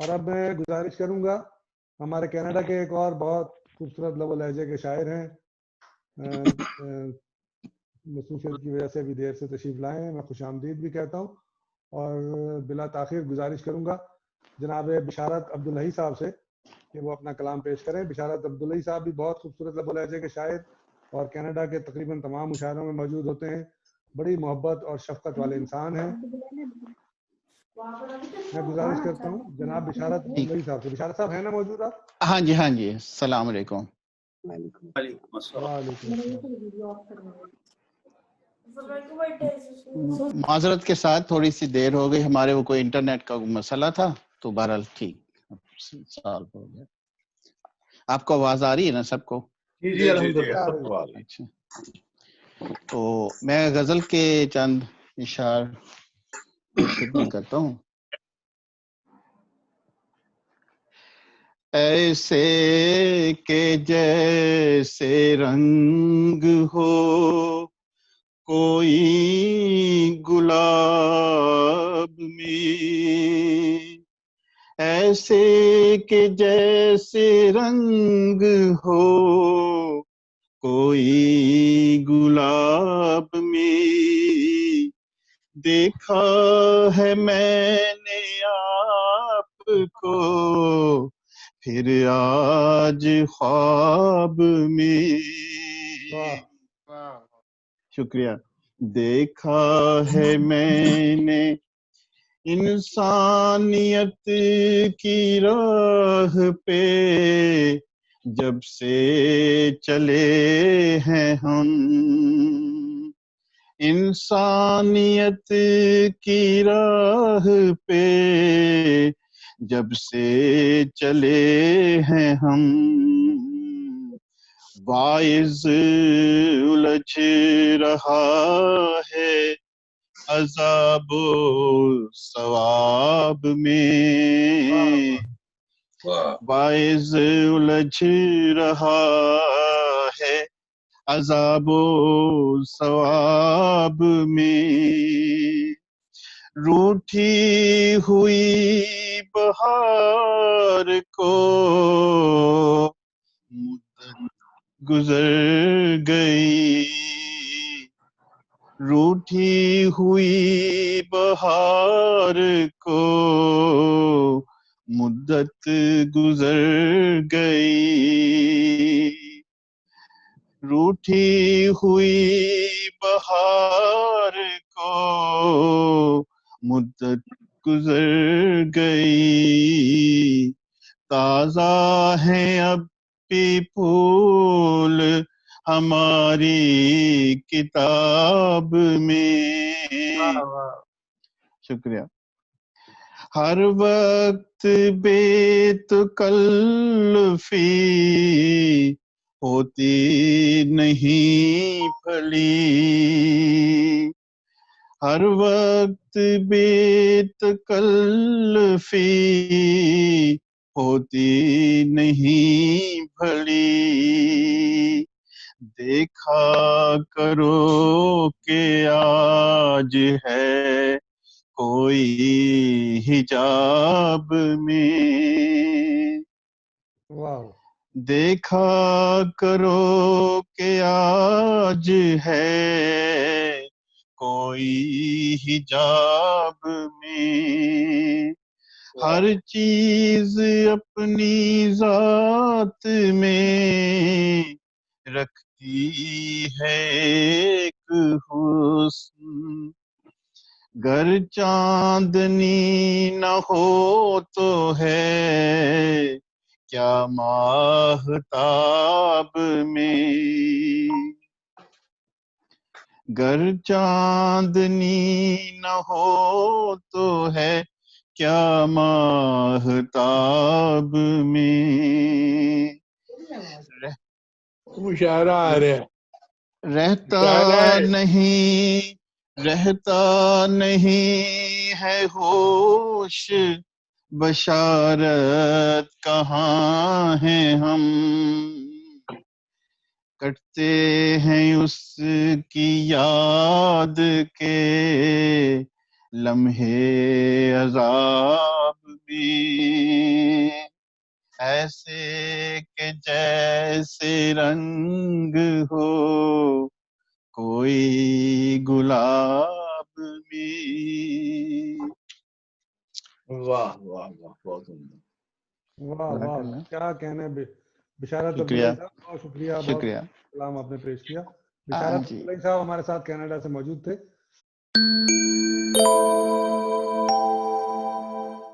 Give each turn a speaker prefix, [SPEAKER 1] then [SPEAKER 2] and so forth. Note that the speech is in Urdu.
[SPEAKER 1] اور اب میں گزارش کروں گا، ہمارے کینیڈا کے ایک اور بہت خوبصورت لب و لہجے کے شاعر ہیں، مصروفیت کی وجہ سے بھی دیر سے تشریف لائے ہیں، میں خوش آمدید بھی کہتا ہوں، اور بلا تاخیر گزارش کروں گا جناب بشارت عبدالحی صاحب سے کہ وہ اپنا کلام پیش کریں۔ بشارت عبدالحی صاحب بھی بہت خوبصورت لب و لہجے کے شاعر اور کینیڈا کے تقریباً تمام مشاعروں میں موجود ہوتے ہیں، بڑی محبت اور شفقت والے انسان ہیں۔ میں گزارش کرتا ہوں جناب بشارت عبدالحی صاحب سے۔ بشارت صاحب ہیں نا موجود آپ؟
[SPEAKER 2] ہاں جی ہاں جی، السلام علیکم۔
[SPEAKER 3] وعلیکم السلام۔
[SPEAKER 1] وعلیکم السلام۔
[SPEAKER 2] معذرت کے ساتھ تھوڑی سی دیر ہو گئی، ہمارے وہ کوئی انٹرنیٹ کا مسئلہ تھا تو بہرحال ٹھیک سال ہو گیا۔ آپ کو آواز آ رہی ہے نا سب کو؟
[SPEAKER 3] جی الحمدللہ سب کو آ رہی ہے۔
[SPEAKER 2] اچھا، تو میں غزل کے چند اشعار خدمت کرتا ہوں۔ ایسے کہ جیسے رنگ ہو کوئی گلاب میں، ایسے کہ جیسے رنگ ہو کوئی گلاب میں، دیکھا ہے میں نے آپ کو پھر آج خواب میں۔ شکریہ۔ دیکھا ہے میں نے انسانیت کی راہ پہ جب سے چلے ہیں ہم، انسانیت کی راہ پہ جب سے چلے ہیں ہم، باعث الجھ رہا ہے عذاب و ثواب میں، باعث الجھ رہا ہے عذاب و ثواب میں، روٹھی ہوئی بہار کو مدت گزر گئی، روٹھی ہوئی بہار کو مدت گزر گئی، روٹھی ہوئی بہار کو مدت گزر گئی، تازہ ہیں اب بھی پھول ہماری کتاب میں۔ شکریہ۔ ہر وقت بے تکلفی ہوتی نہیں پھلی، ہر وقت بے تکلفی ہوتی نہیں بھلی، دیکھا کرو کہ آج ہے کوئی حجاب میں، دیکھا کرو کہ آج ہے کوئی حجاب میں، ہر چیز اپنی ذات میں رکھتی ہے ایک حسن، گر چاندنی نہ ہو تو ہے کیا ماہتاب میں، گر چاندنی نہ ہو تو ہے کیا ماہتاب میں،
[SPEAKER 3] مشاعرہ آ رہا ہے۔
[SPEAKER 2] رہتا نہیں ہے ہوش، بشارت کہاں ہیں ہم، کٹتے ہیں اس کی یاد کے لمحے عذاب میں، ایسے کہ جیسے رنگ ہو کوئی گلاب میں.
[SPEAKER 3] واہ واہ واہ، بہت عمدہ.
[SPEAKER 1] واہ واہ، کیا کہنے. بشارت
[SPEAKER 2] شکریہ
[SPEAKER 1] عبداللہ صاحب بہت شکریہ، بہت
[SPEAKER 2] شکریہ.
[SPEAKER 1] کلام آپ نے پیش کیا.
[SPEAKER 2] ہاں
[SPEAKER 1] بشارت
[SPEAKER 2] جی.
[SPEAKER 1] عبداللہ صاحب ہمارے ساتھ کینیڈا سے موجود تھے.